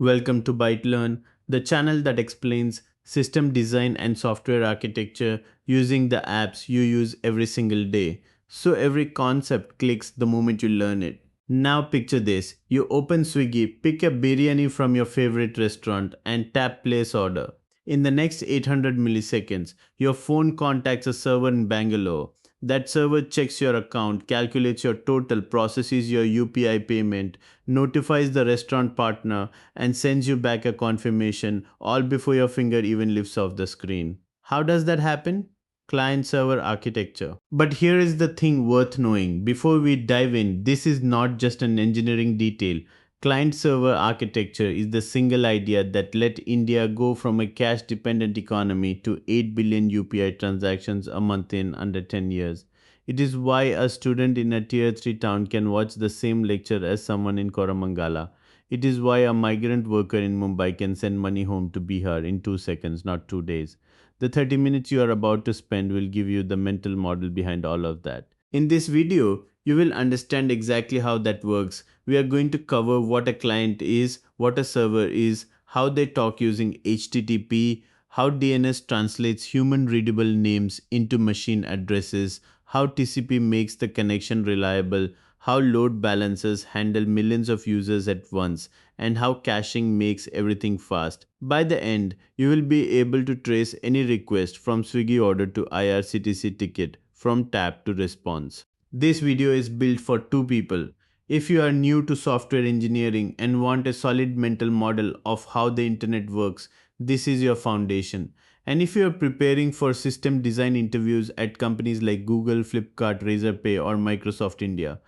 Welcome to ByteLearn, the channel that explains system design and software architecture using the apps you use every single day. So every concept clicks the moment you learn it. Now picture this. You open Swiggy, pick a biryani from your favorite restaurant and tap place order. In the next 800 milliseconds, your phone contacts a server in Bangalore. That server checks your account, calculates your total, processes your UPI payment, notifies the restaurant partner, and sends you back a confirmation all before your finger even lifts off the screen. How does that happen? Client server architecture. But here is the thing worth knowing. Before we dive in, this is not just an engineering detail. Client server architecture is the single idea that let India go from a cash dependent economy to 8 billion UPI transactions a month in under 10 years. It is why a student in a tier 3 town can watch the same lecture as someone in Koramangala. It is why a migrant worker in Mumbai can send money home to Bihar in 2 seconds, not 2 days. The 30 minutes you are about to spend will give you the mental model behind all of that. In this video, you will understand exactly how that works. We are going to cover what a client is, what a server is, how they talk using HTTP, how DNS translates human readable names into machine addresses, how TCP makes the connection reliable, how load balancers handle millions of users at once, and how caching makes everything fast. By the end, you will be able to trace any request from Swiggy order to IRCTC ticket, from tap to response. This video is built for two people. If you are new to software engineering and want a solid mental model of how the internet works, this is your foundation. And if you are preparing for system design interviews at companies like Google, Flipkart, Razorpay, or Microsoft India,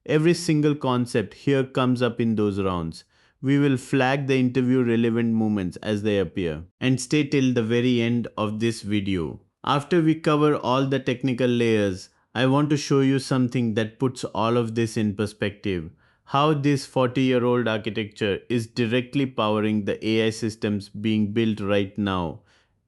every single concept here comes up in those rounds. We will flag the interview relevant moments as they appear. And stay till the very end of this video. After we cover all the technical layers, I want to show you something that puts all of this in perspective. How this 40-year-old architecture is directly powering the AI systems being built right now,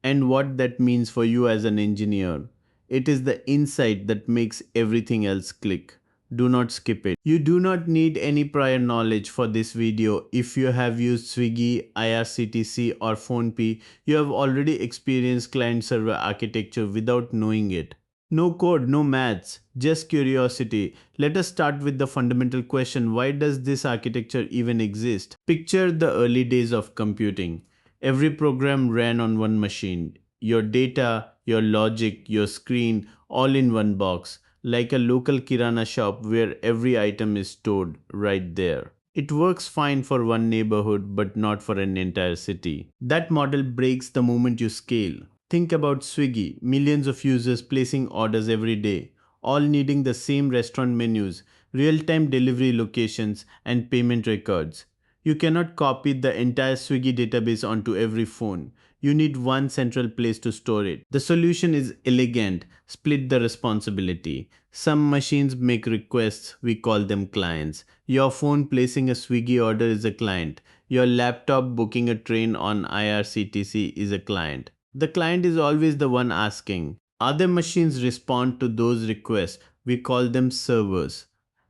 and what that means for you as an engineer. It is the insight that makes everything else click. Do not skip it. You do not need any prior knowledge for this video. If you have used Swiggy, IRCTC or PhonePe, you have already experienced client-server architecture without knowing it. No code, no maths, just curiosity. Let us start with the fundamental question: why does this architecture even exist? Picture the early days of computing. Every program ran on one machine. Your data, your logic, your screen, all in one box, like a local kirana shop where every item is stored right there. It works fine for one neighborhood but not for an entire city. That model breaks the moment you scale. Think about Swiggy, millions of users placing orders every day, all needing the same restaurant menus, real-time delivery locations, and payment records. You cannot copy the entire Swiggy database onto every phone. You need one central place to store it. The solution is elegant: split the responsibility. Some machines make requests, we call them clients. Your phone placing a Swiggy order is a client. Your laptop booking a train on IRCTC is a client. The client is always the one asking. Other machines respond to those requests. We call them servers.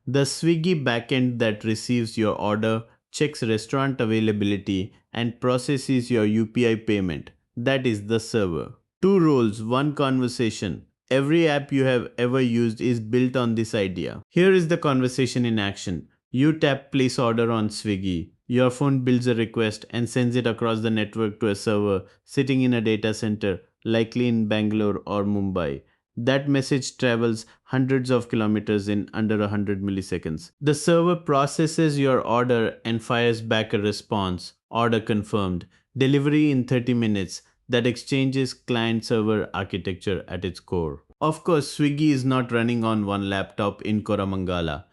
The Swiggy backend that receives your order, checks restaurant availability, and processes your UPI payment. That is the server. Two roles, one conversation. Every app you have ever used is built on this idea. Here is the conversation in action. You tap place order on Swiggy. Your phone builds a request and sends it across the network to a server sitting in a data center, likely in Bangalore or Mumbai. That message travels hundreds of kilometers in under 100 milliseconds. The server processes your order and fires back a response. Order confirmed. Delivery in 30 minutes. That exchange is client-server architecture at its core. Of course, Swiggy is not running on one laptop in Koramangala.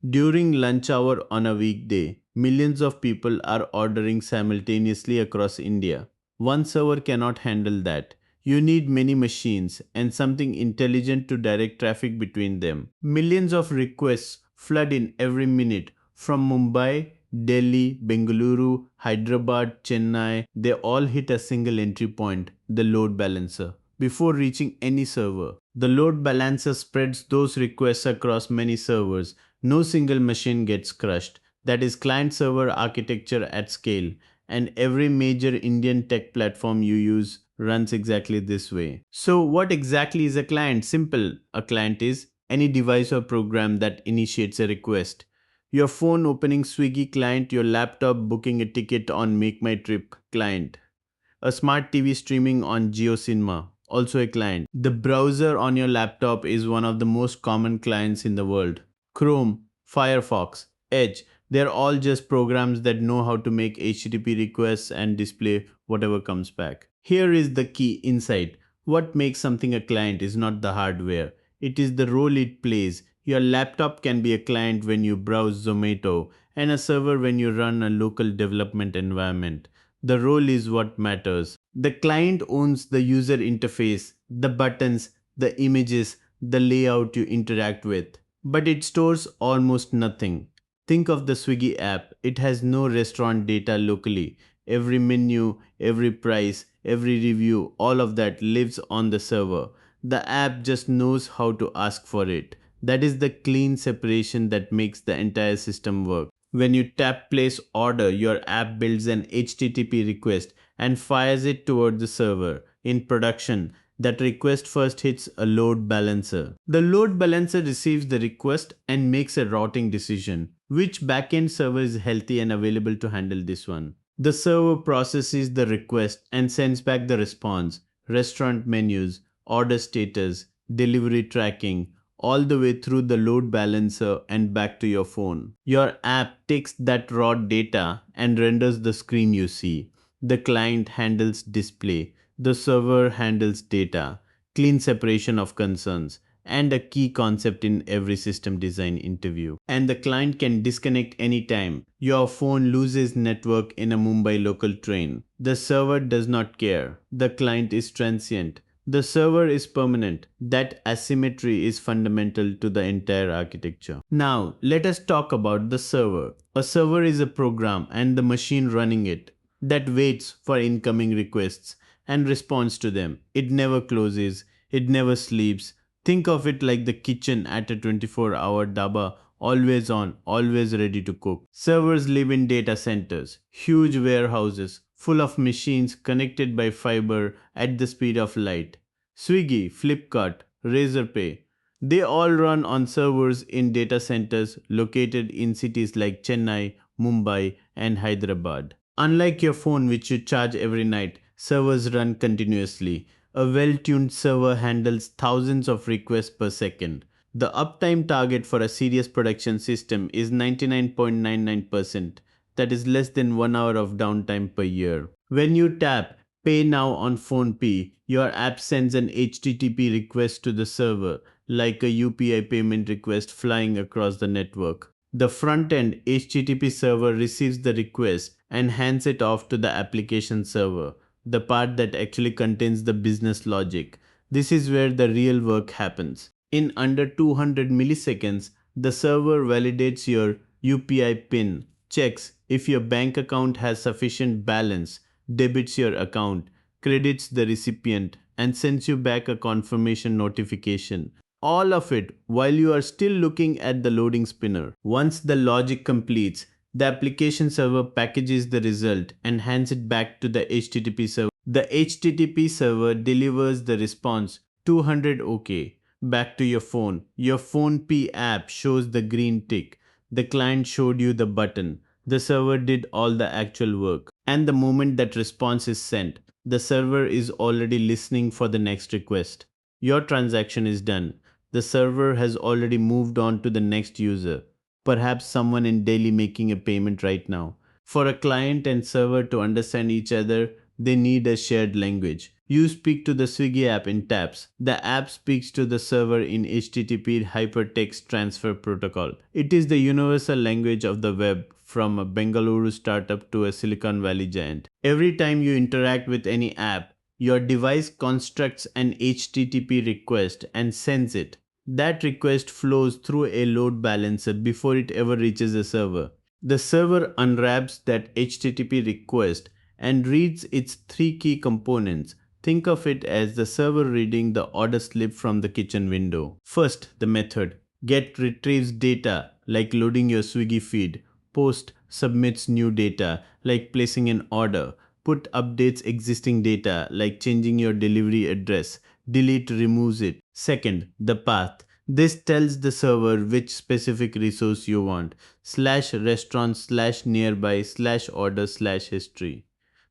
During lunch hour on a weekday, millions of people are ordering simultaneously across India. One server cannot handle that. You need many machines and something intelligent to direct traffic between them. Millions of requests flood in every minute from Mumbai, Delhi, Bengaluru, Hyderabad, Chennai. They all hit a single entry point, the load balancer, before reaching any server. The load balancer spreads those requests across many servers. No single machine gets crushed. That is client-server architecture at scale. and every major Indian tech platform you use runs exactly this way. So, what exactly is a client? Simple. A client is any device or program that initiates a request. Your phone opening Swiggy client, your laptop booking a ticket on Make My Trip client, a smart TV streaming on GeoCinema, also a client. The browser on your laptop is one of the most common clients in the world. Chrome, Firefox, Edge, they're all just programs that know how to make HTTP requests and display whatever comes back. Here is the key insight. What makes something a client is not the hardware, it is the role it plays. Your laptop can be a client when you browse Zomato and a server when you run a local development environment. The role is what matters. The client owns the user interface, the buttons, the images, the layout you interact with. But it stores almost nothing. Think of the Swiggy app. It has no restaurant data locally. Every menu, every price, every review, all of that lives on the server. The app just knows how to ask for it. That is the clean separation that makes the entire system work. When you tap place order, your app builds an HTTP request and fires it toward the server. In production, that request first hits a load balancer. The load balancer receives the request and makes a routing decision. Which backend server is healthy and available to handle this one? The server processes the request and sends back the response, restaurant menus, order status, delivery tracking, all the way through the load balancer and back to your phone. Your app takes that raw data and renders the screen you see. The client handles display, the server handles data, clean separation of concerns, and a key concept in every system design interview. And the client can disconnect anytime. Your phone loses network in a Mumbai local train. The server does not care. The client is transient. The server is permanent. That asymmetry is fundamental to the entire architecture. Now, let us talk about the server. A server is a program and the machine running it that waits for incoming requests and responds to them. It never closes, it never sleeps. Think of it like the kitchen at a 24-hour dhaba, always on, always ready to cook. Servers live in data centers, huge warehouses full of machines connected by fiber at the speed of light. Swiggy, Flipkart, Razorpay, they all run on servers in data centers located in cities like Chennai, Mumbai, and Hyderabad. Unlike your phone, which you charge every night, servers run continuously. A well tuned server handles thousands of requests per second. The uptime target for a serious production system is 99.99%, that is less than 1 hour of downtime per year. When you tap Pay Now on PhonePe, your app sends an HTTP request to the server, like a UPI payment request flying across the network. The front end HTTP server receives the request and hands it off to the application server, the part that actually contains the business logic. This is where the real work happens. In under 200 milliseconds, the server validates your UPI PIN, checks if your bank account has sufficient balance, debits your account, credits the recipient, and sends you back a confirmation notification. All of it while you are still looking at the loading spinner. Once the logic completes, the application server packages the result and hands it back to the HTTP server. The HTTP server delivers the response 200 OK back to your phone. Your PhonePe app shows the green tick. The client showed you the button. The server did all the actual work. And the moment that response is sent, the server is already listening for the next request. Your transaction is done. The server has already moved on to the next user, perhaps someone in Delhi making a payment right now. For a client and server to understand each other, they need a shared language. You speak to the Swiggy app in taps. The app speaks to the server in HTTP Hypertext Transfer Protocol. It is the universal language of the web, from a Bengaluru startup to a Silicon Valley giant. Every time you interact with any app, your device constructs an HTTP request and sends it. That request flows through a load balancer before it ever reaches the server. The server unwraps that HTTP request and reads its three key components. Think of it as the server reading the order slip from the kitchen window. First, the method. Get retrieves data like loading your Swiggy feed. Post submits new data, like placing an order. Put updates existing data, like changing your delivery address. Delete removes it. Second, the path. This tells the server which specific resource you want. Slash restaurant slash nearby slash order slash history.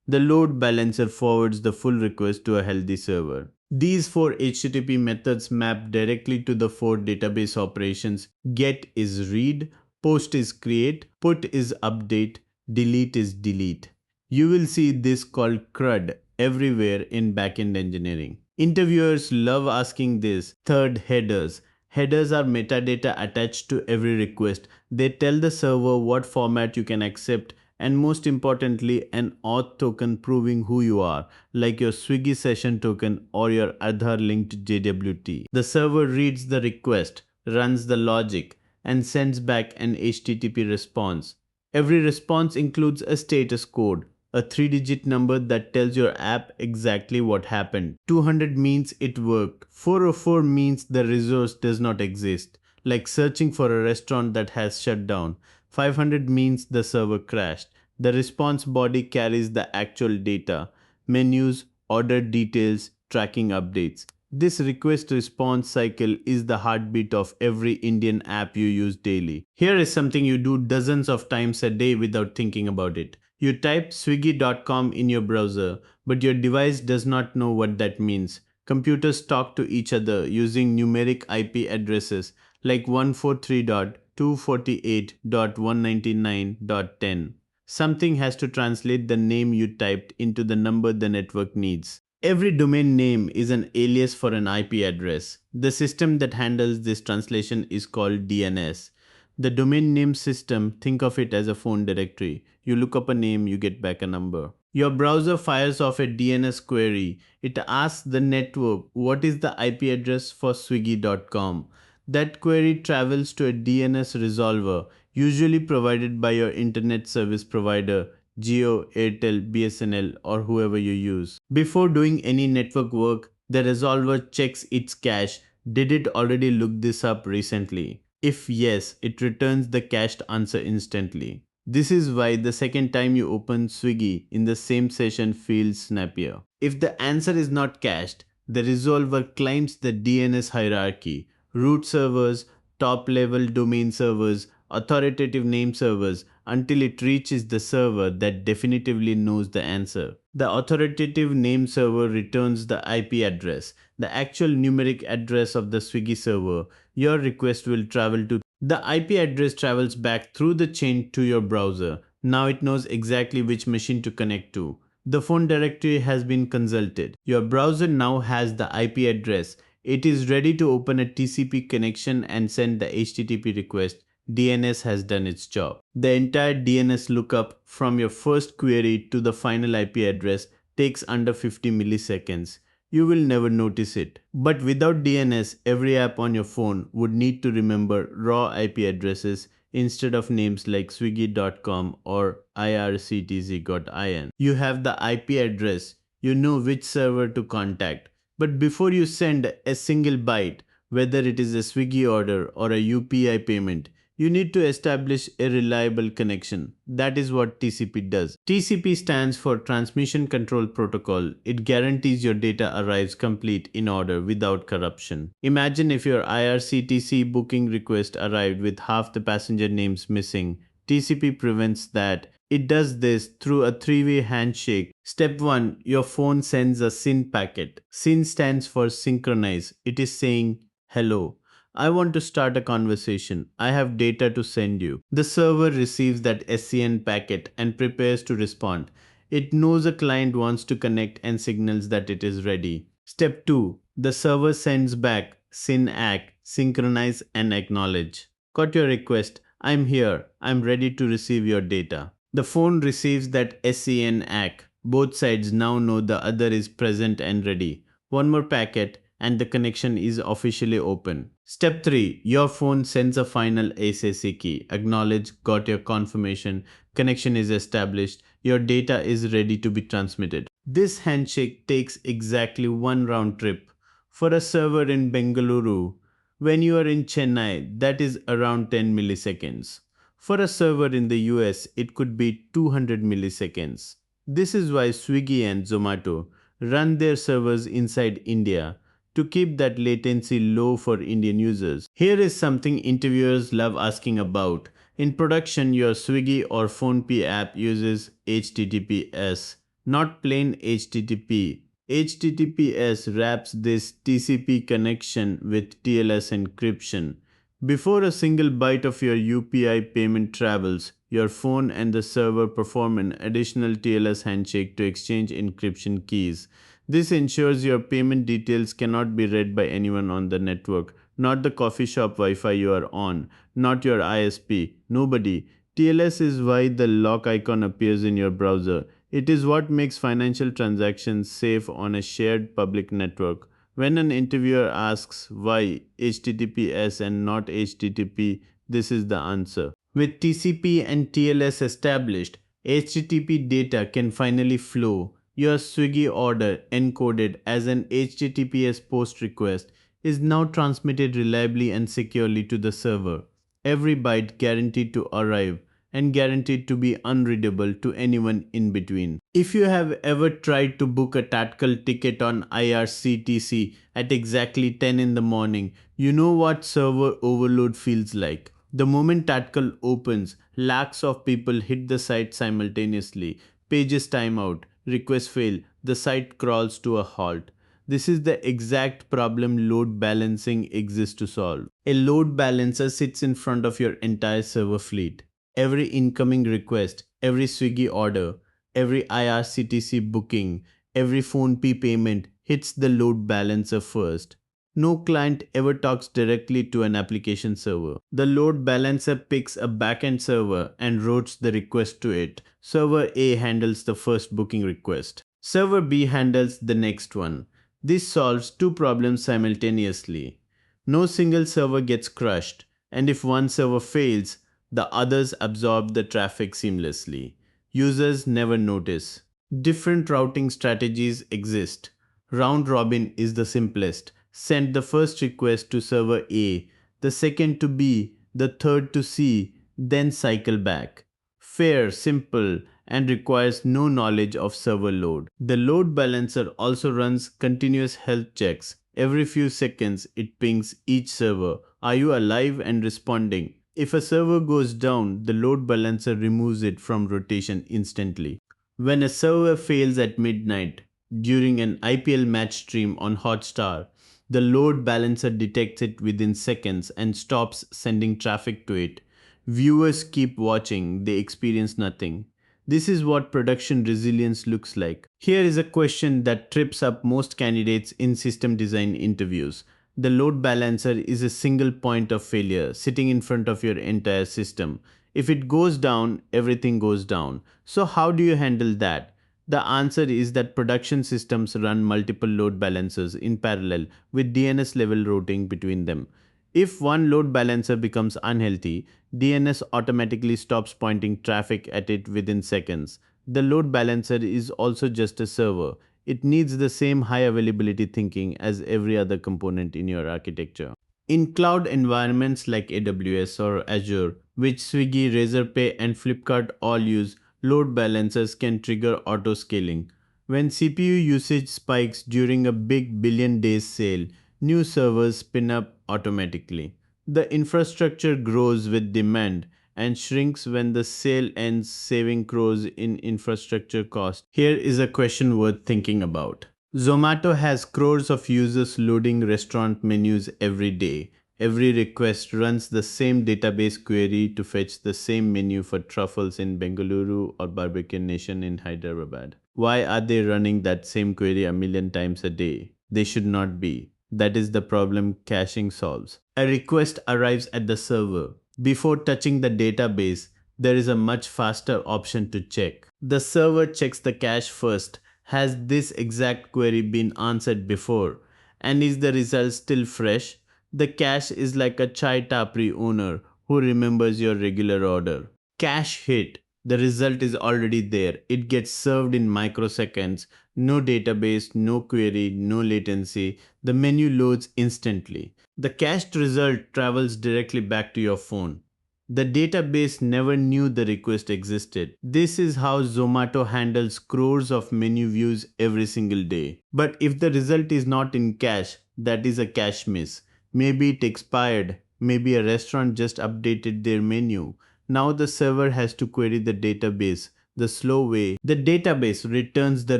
The load balancer forwards the full request to a healthy server. These four HTTP methods map directly to the four database operations. Get is read, post is create, put is update, delete is delete. You will see this called CRUD everywhere in backend engineering. Interviewers love asking this. Third, headers. Headers are metadata attached to every request. They tell the server what format you can accept and most importantly an auth token proving who you are, like your Swiggy session token or your Aadhaar linked JWT. The server reads the request, runs the logic, and sends back an HTTP response. Every response includes a status code, a 3-digit number that tells your app exactly what happened. 200 means it worked. 404 means the resource does not exist, like searching for a restaurant that has shut down. 500 means the server crashed. The response body carries the actual data, menus, order details, tracking updates. This request response cycle is the heartbeat of every Indian app you use daily. Here is something you do dozens of times a day without thinking about it. You type swiggy.com in your browser, but your device does not know what that means. Computers talk to each other using numeric IP addresses like 143.248.199.10. Something has to translate the name you typed into the number the network needs. Every domain name is an alias for an IP address. The system that handles this translation is called DNS. The domain name system, think of it as a phone directory. You look up a name, you get back a number. Your browser fires off a DNS query. It asks the network, what is the IP address for swiggy.com? That query travels to a DNS resolver, usually provided by your internet service provider, Jio, Airtel, BSNL, or whoever you use. Before doing any network work, the resolver checks its cache. Did it already look this up recently? If yes, it returns the cached answer instantly. This is why the second time you open Swiggy in the same session feels snappier. If the answer is not cached, the resolver climbs the DNS hierarchy, root servers, top level domain servers, authoritative name servers, until it reaches the server that definitively knows the answer. The authoritative name server returns the IP address, the actual numeric address of the Swiggy server. Your request will travel to. The IP address travels back through the chain to your browser. Now it knows exactly which machine to connect to. The phone directory has been consulted. Your browser now has the IP address. It is ready to open a TCP connection and send the HTTP request. DNS has done its job. The entire DNS lookup from your first query to the final IP address takes under 50 milliseconds. You will never notice it. But without DNS, every app on your phone would need to remember raw IP addresses instead of names like swiggy.com or IRCTC.in. You have the IP address, you know which server to contact. But before you send a single byte, whether it is a Swiggy order or a UPI payment, you need to establish a reliable connection. That is what TCP does. TCP stands for Transmission Control Protocol. It guarantees your data arrives complete in order without corruption. Imagine if your IRCTC booking request arrived with half the passenger names missing. TCP prevents that. It does this through a three-way handshake. Step 1. Your phone sends a SYN packet. SYN stands for synchronize. It is saying, hello, I want to start a conversation. I have data to send you. The server receives that SYN packet and prepares to respond. It knows a client wants to connect and signals that it is ready. Step 2. The server sends back SYN-ACK, synchronize and acknowledge. Got your request. I'm here. I'm ready to receive your data. The phone receives that SYN-ACK. Both sides now know the other is present and ready. One more packet and the connection is officially open. Step 3. Your phone sends a final SYN key. Acknowledge, got your confirmation, connection is established, your data is ready to be transmitted. This handshake takes exactly one round trip. For a server in Bengaluru, when you are in Chennai, that is around 10 milliseconds. For a server in the US, it could be 200 milliseconds. This is why Swiggy and Zomato run their servers inside India to keep that latency low for Indian users. Here is something interviewers love asking about. In production, your Swiggy or PhonePe app uses HTTPS, not plain HTTP. HTTPS wraps this TCP connection with TLS encryption. Before a single byte of your UPI payment travels, your phone and the server perform an additional TLS handshake to exchange encryption keys. This ensures your payment details cannot be read by anyone on the network, not the coffee shop Wi-Fi you are on, not your ISP, nobody. TLS is why the lock icon appears in your browser. It is what makes financial transactions safe on a shared public network. When an interviewer asks why HTTPS and not HTTP, this is the answer. With TCP and TLS established, HTTP data can finally flow. Your Swiggy order, encoded as an HTTPS post request, is now transmitted reliably and securely to the server. Every byte guaranteed to arrive and guaranteed to be unreadable to anyone in between. If you have ever tried to book a Tatkal ticket on IRCTC at exactly 10 in the morning, you know what server overload feels like. The moment Tatkal opens, lakhs of people hit the site simultaneously. Pages time out, requests fail, the site crawls to a halt. This is the exact problem load balancing exists to solve. A load balancer sits in front of your entire server fleet. Every incoming request, every Swiggy order, every IRCTC booking, every PhonePe payment hits the load balancer first. No client ever talks directly to an application server. The load balancer picks a backend server and routes the request to it. Server A handles the first booking request. Server B handles the next one. This solves two problems simultaneously. No single server gets crushed, and if one server fails, the others absorb the traffic seamlessly. Users never notice. Different routing strategies exist. Round robin is the simplest. Send the first request to server A, the second to B, the third to C, then cycle back. Fair, simple, and requires no knowledge of server load. The load balancer also runs continuous health checks. Every few seconds, it pings each server. Are you alive and responding? If a server goes down, the load balancer removes it from rotation instantly. When a server fails at midnight during an IPL match stream on Hotstar, the load balancer detects it within seconds and stops sending traffic to it. Viewers keep watching, they experience nothing. This is what production resilience looks like. Here is a question that trips up most candidates in system design interviews. The load balancer is a single point of failure sitting in front of your entire system. If it goes down, everything goes down. So how do you handle that? The answer is that production systems run multiple load balancers in parallel with DNS level routing between them. If one load balancer becomes unhealthy, DNS automatically stops pointing traffic at it within seconds. The load balancer is also just a server. It needs the same high availability thinking as every other component in your architecture. In cloud environments like AWS or Azure, which Swiggy, Razorpay, and Flipkart all use, load balancers can trigger auto scaling. When CPU usage spikes during a big billion days sale, new servers spin up automatically. The infrastructure grows with demand and shrinks when the sale ends, saving crores in infrastructure cost. Here is a question worth thinking about. Zomato has crores of users loading restaurant menus every day. Every request runs the same database query to fetch the same menu for truffles in Bengaluru or Barbecued Nation in Hyderabad. Why are they running that same query a million times a day? They should not be. That is the problem caching solves. A request arrives at the server. Before touching the database, there is a much faster option to check. The server checks the cache first. Has this exact query been answered before? And is the result still fresh? The cache is like a chai tapri owner who remembers your regular order. Cache hit. The result is already there. It gets served in microseconds. No database, no query, no latency. The menu loads instantly. The cached result travels directly back to your phone. The database never knew the request existed. This is how Zomato handles crores of menu views every single day. But if the result is not in cache, that is a cache miss. Maybe it expired. Maybe a restaurant just updated their menu. Now the server has to query the database the slow way. The database returns the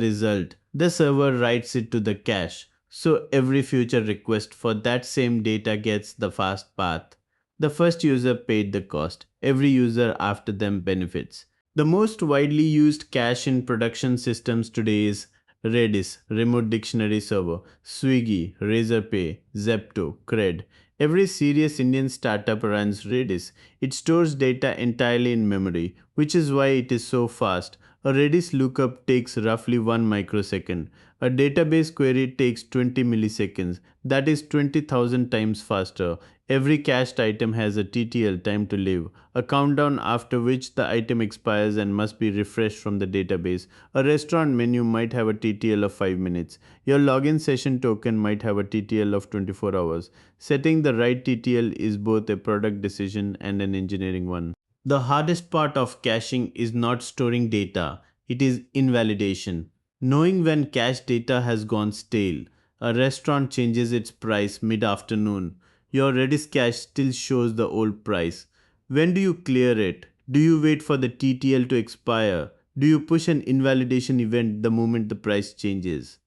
result. The server writes it to the cache. So every future request for that same data gets the fast path. The first user paid the cost. Every user after them benefits. The most widely used cache in production systems today is Redis, Remote Dictionary Server, Swiggy, Razorpay, Zepto, CRUD. Every serious Indian startup runs Redis. It stores data entirely in memory, which is why it is so fast. A Redis lookup takes roughly 1 microsecond. A database query takes 20 milliseconds. That is 20,000 times faster. Every cached item has a TTL, time to live, a countdown after which the item expires and must be refreshed from the database. A restaurant menu might have a TTL of 5 minutes. Your login session token might have a TTL of 24 hours. Setting the right TTL is both a product decision and an engineering one. The hardest part of caching is not storing data, it is invalidation. Knowing when cached data has gone stale. A restaurant changes its price mid afternoon. Your Redis cache still shows the old price. When do you clear it? Do you wait for the TTL to expire? Do you push an invalidation event the moment the price changes?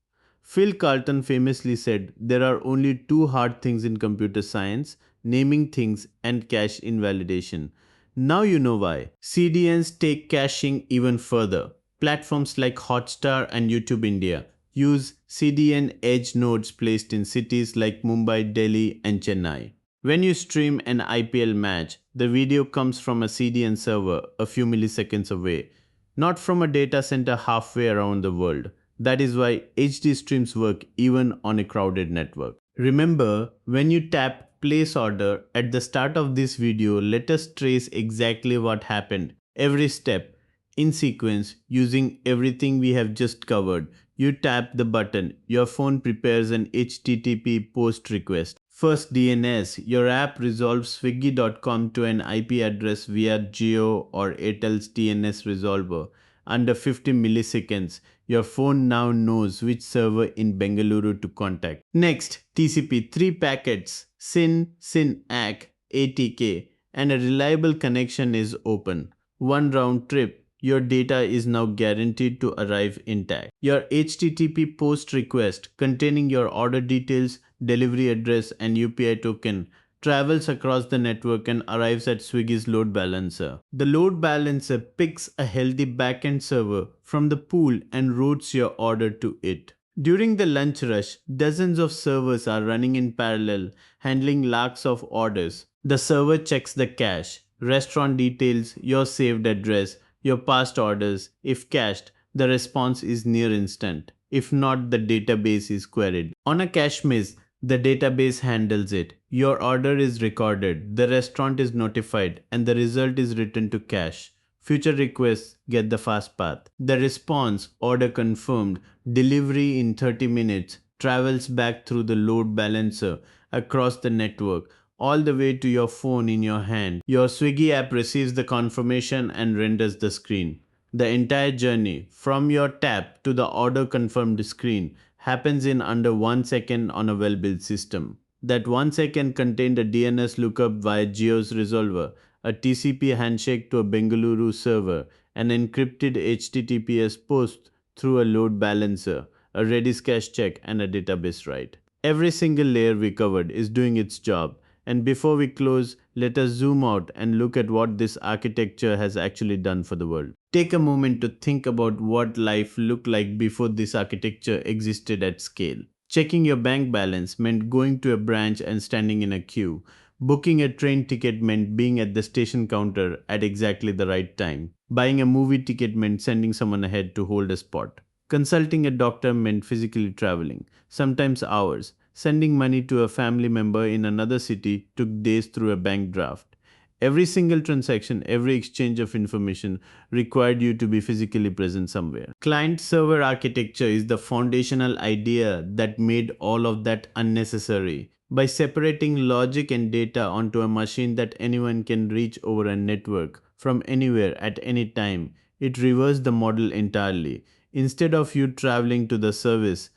Phil Carlton famously said there are only two hard things in computer science, naming things and cache invalidation. Now you know why. CDNs take caching even further. Platforms like Hotstar and YouTube India use CDN edge nodes placed in cities like Mumbai, Delhi, and Chennai. When you stream an IPL match, the video comes from a CDN server a few milliseconds away, not from a data center halfway around the world. That is why HD streams work even on a crowded network. Remember, when you tap place order at the start of this video, let us trace exactly what happened. Every step in sequence using everything we have just covered. You tap the button, your phone prepares an HTTP post request. First DNS, your app resolves swiggy.com to an IP address via Jio or Airtel's DNS resolver. Under 50 milliseconds, your phone now knows which server in Bengaluru to contact. Next, TCP 3 packets, SYN-ACK, ATK, and a reliable connection is open. One round trip, your data is now guaranteed to arrive intact. Your HTTP post request containing your order details, delivery address, and UPI token travels across the network and arrives at Swiggy's load balancer. The load balancer picks a healthy backend server from the pool and routes your order to it. During the lunch rush, dozens of servers are running in parallel, handling lakhs of orders. The server checks the cache, restaurant details, your saved address, your past orders. If cached, the response is near instant. If not, the database is queried. On a cache miss, the database handles it. Your order is recorded, the restaurant is notified, and the result is written to cache. Future requests get the fast path. The response, order confirmed, delivery in 30 minutes, travels back through the load balancer across the network, all the way to your phone in your hand. Your Swiggy app receives the confirmation and renders the screen. The entire journey, from your tap to the order confirmed screen, happens in under 1 second on a well-built system. That 1 second contained a DNS lookup via Geo's resolver, a TCP handshake to a Bengaluru server, an encrypted HTTPS post through a load balancer, a Redis cache check, and a database write. Every single layer we covered is doing its job. And before we close, let us zoom out and look at what this architecture has actually done for the world. Take a moment to think about what life looked like before this architecture existed at scale. Checking your bank balance meant going to a branch and standing in a queue. Booking a train ticket meant being at the station counter at exactly the right time. Buying a movie ticket meant sending someone ahead to hold a spot. Consulting a doctor meant physically traveling, sometimes hours. Sending money to a family member in another city took days through a bank draft. Every single transaction, every exchange of information required you to be physically present somewhere. Client-server architecture is the foundational idea that made all of that unnecessary. By separating logic and data onto a machine that anyone can reach over a network from anywhere at any time, it reversed the model entirely. Instead of you traveling to the service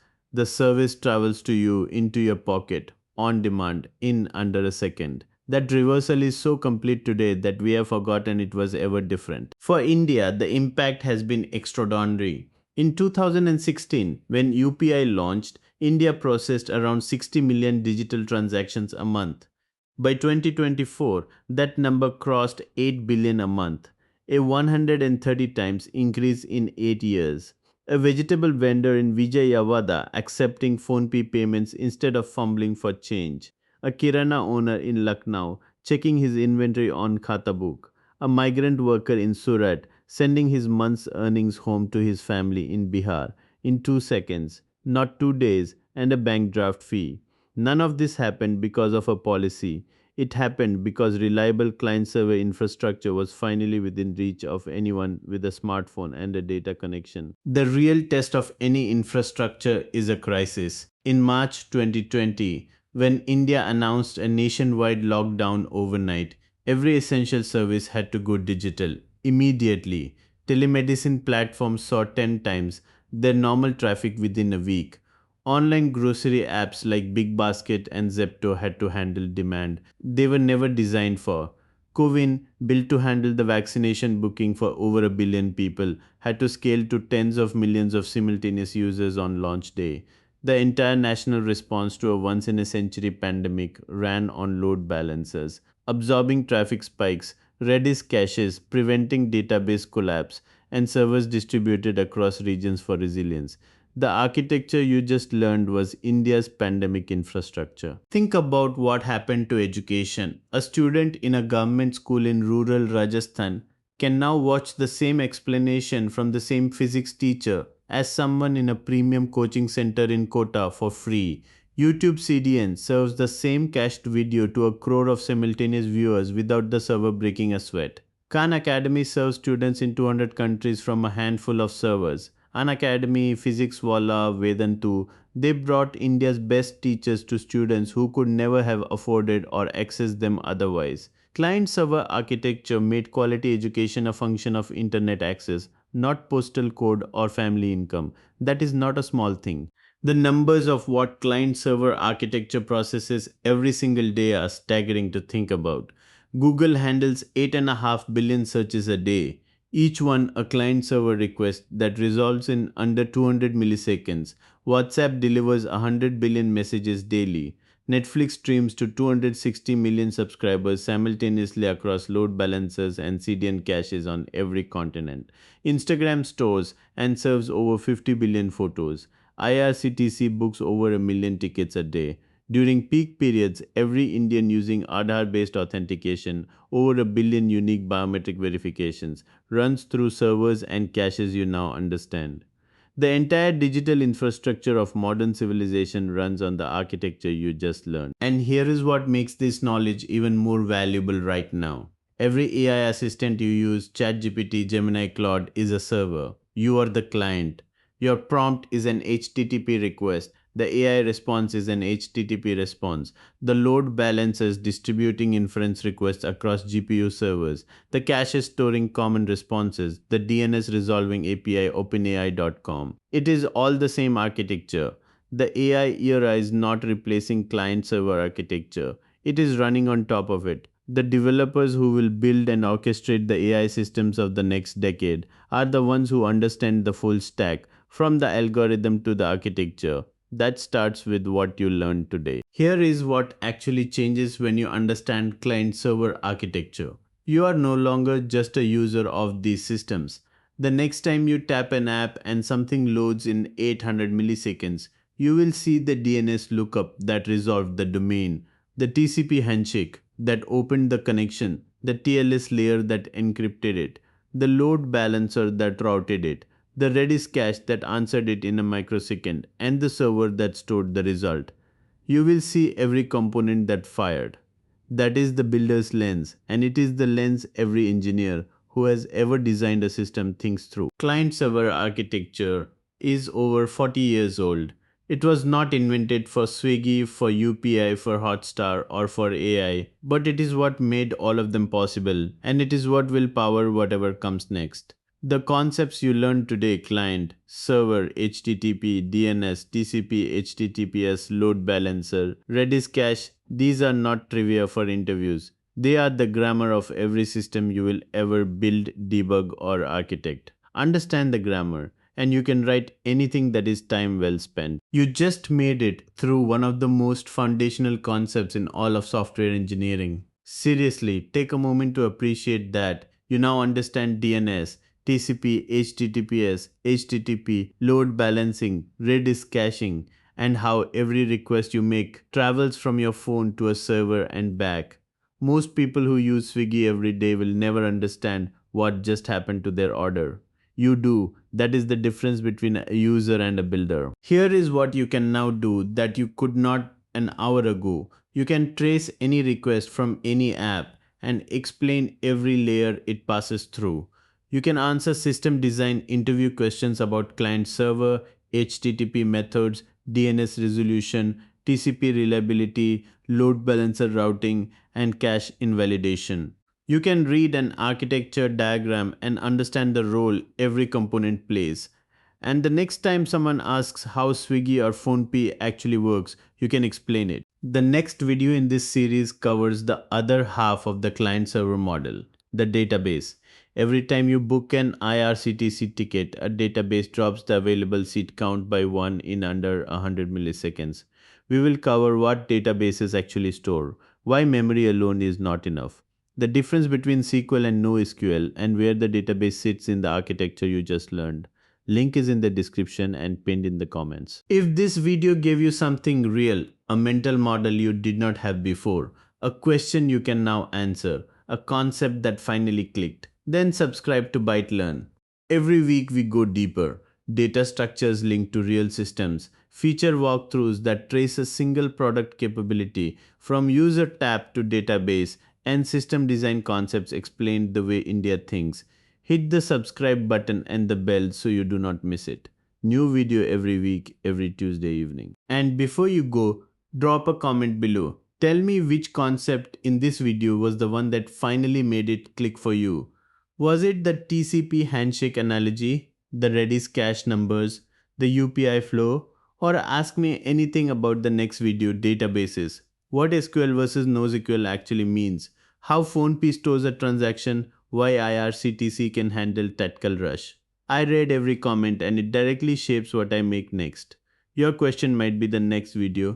travels to you into your pocket, on demand, in under a second. That reversal is so complete today that we have forgotten it was ever different. For India, the impact has been extraordinary. In 2016, when UPI launched, India processed around 60 million digital transactions a month. By 2024, that number crossed 8 billion a month, a 130 times increase in 8 years. A vegetable vendor in Vijayawada accepting PhonePe payments instead of fumbling for change. A kirana owner in Lucknow checking his inventory on Khata book. A migrant worker in Surat sending his month's earnings home to his family in Bihar in 2 seconds, not 2 days, and a bank draft fee. None of this happened because of a policy. It happened because reliable client server infrastructure was finally within reach of anyone with a smartphone and a data connection. The real test of any infrastructure is a crisis. In March 2020, when India announced a nationwide lockdown overnight, every essential service had to go digital immediately. Telemedicine platforms saw 10 times their normal traffic within a week. Online grocery apps like Big Basket and Zepto had to handle demand they were never designed for. Covin, built to handle the vaccination booking for over a billion people, had to scale to tens of millions of simultaneous users on launch day. The entire national response to a once in a century pandemic ran on load balancers, absorbing traffic spikes, Redis caches, preventing database collapse, and servers distributed across regions for resilience. The architecture you just learned was India's pandemic infrastructure. Think about what happened to education. A student in a government school in rural Rajasthan can now watch the same explanation from the same physics teacher as someone in a premium coaching center in Kota for free. YouTube CDN serves the same cached video to a crore of simultaneous viewers without the server breaking a sweat. Khan Academy serves students in 200 countries from a handful of servers. An Academy, Physics Walla, Vedantu, they brought India's best teachers to students who could never have afforded or access them otherwise. Client server architecture made quality education a function of internet access, not postal code or family income. That is not a small thing. The numbers of what client server architecture processes every single day are staggering to think about. Google handles 8.5 billion searches a day, each one a client server request that resolves in under 200 milliseconds. WhatsApp delivers 100 billion messages daily. Netflix streams to 260 million subscribers simultaneously across load balancers and CDN caches on every continent. Instagram stores and serves over 50 billion photos. IRCTC books over a million tickets a day. During peak periods, every Indian using Aadhaar based authentication, over a billion unique biometric verifications, runs through servers and caches you now understand. The entire digital infrastructure of modern civilization runs on the architecture you just learned. And here is what makes this knowledge even more valuable right now. Every AI assistant you use, ChatGPT, Gemini, Claude, is a server. You are the client. Your prompt is an HTTP request. The AI response is an HTTP response. The load balancers distributing inference requests across GPU servers. The cache is storing common responses. The DNS resolving API OpenAI.com. It is all the same architecture. The AI era is not replacing client server architecture. It is running on top of it. The developers who will build and orchestrate the AI systems of the next decade are the ones who understand the full stack, from the algorithm to the architecture. That starts with what you learned today. Here is what actually changes when you understand client server architecture. You are no longer just a user of these systems. The next time you tap an app and something loads in 800 milliseconds, you will see the DNS lookup that resolved the domain, the TCP handshake that opened the connection, the TLS layer that encrypted it, the load balancer that routed it, the Redis cache that answered it in a microsecond, and the server that stored the result. You will see every component that fired. That is the builder's lens, and it is the lens every engineer who has ever designed a system thinks through. Client server architecture is over 40 years old. It was not invented for Swiggy, for UPI, for Hotstar, or for AI, but it is what made all of them possible, and it is what will power whatever comes next. The concepts you learned today, client, server, HTTP, DNS, TCP, HTTPS, load balancer, Redis cache, these are not trivia for interviews. They are the grammar of every system you will ever build, debug, or architect. Understand the grammar, and you can write anything that is time well spent. You just made it through one of the most foundational concepts in all of software engineering. Seriously, take a moment to appreciate that. You now understand DNS, TCP, HTTPS, HTTP, load balancing, Redis caching, and how every request you make travels from your phone to a server and back. Most people who use Swiggy every day will never understand what just happened to their order. You do. That is the difference between a user and a builder. Here is what you can now do that you could not an hour ago. You can trace any request from any app and explain every layer it passes through. You can answer system design interview questions about client server, HTTP methods, DNS resolution, TCP reliability, load balancer routing, and cache invalidation. You can read an architecture diagram and understand the role every component plays. And the next time someone asks how Swiggy or PhonePe actually works, you can explain it. The next video in this series covers the other half of the client server model, the database. Every time you book an IRCTC ticket, a database drops the available seat count by 1 in under 100 milliseconds. We will cover what databases actually store, why memory alone is not enough, the difference between SQL and NoSQL, and where the database sits in the architecture you just learned. Link is in the description and pinned in the comments. If this video gave you something real, a mental model you did not have before, a question you can now answer, a concept that finally clicked, then subscribe to ByteLearn. Every week we go deeper. Data structures linked to real systems, feature walkthroughs that trace a single product capability from user tab to database, and system design concepts explained the way India thinks. Hit the subscribe button and the bell so you do not miss it. New video every week, every Tuesday evening. And before you go, drop a comment below. Tell me which concept in this video was the one that finally made it click for you. Was it the TCP handshake analogy, the Redis cache numbers, the UPI flow, or ask me anything about the next video, databases, what SQL versus NoSQL actually means, how PhonePe stores a transaction, why IRCTC can handle Tatkal rush. I read every comment and it directly shapes what I make next. Your question might be the next video.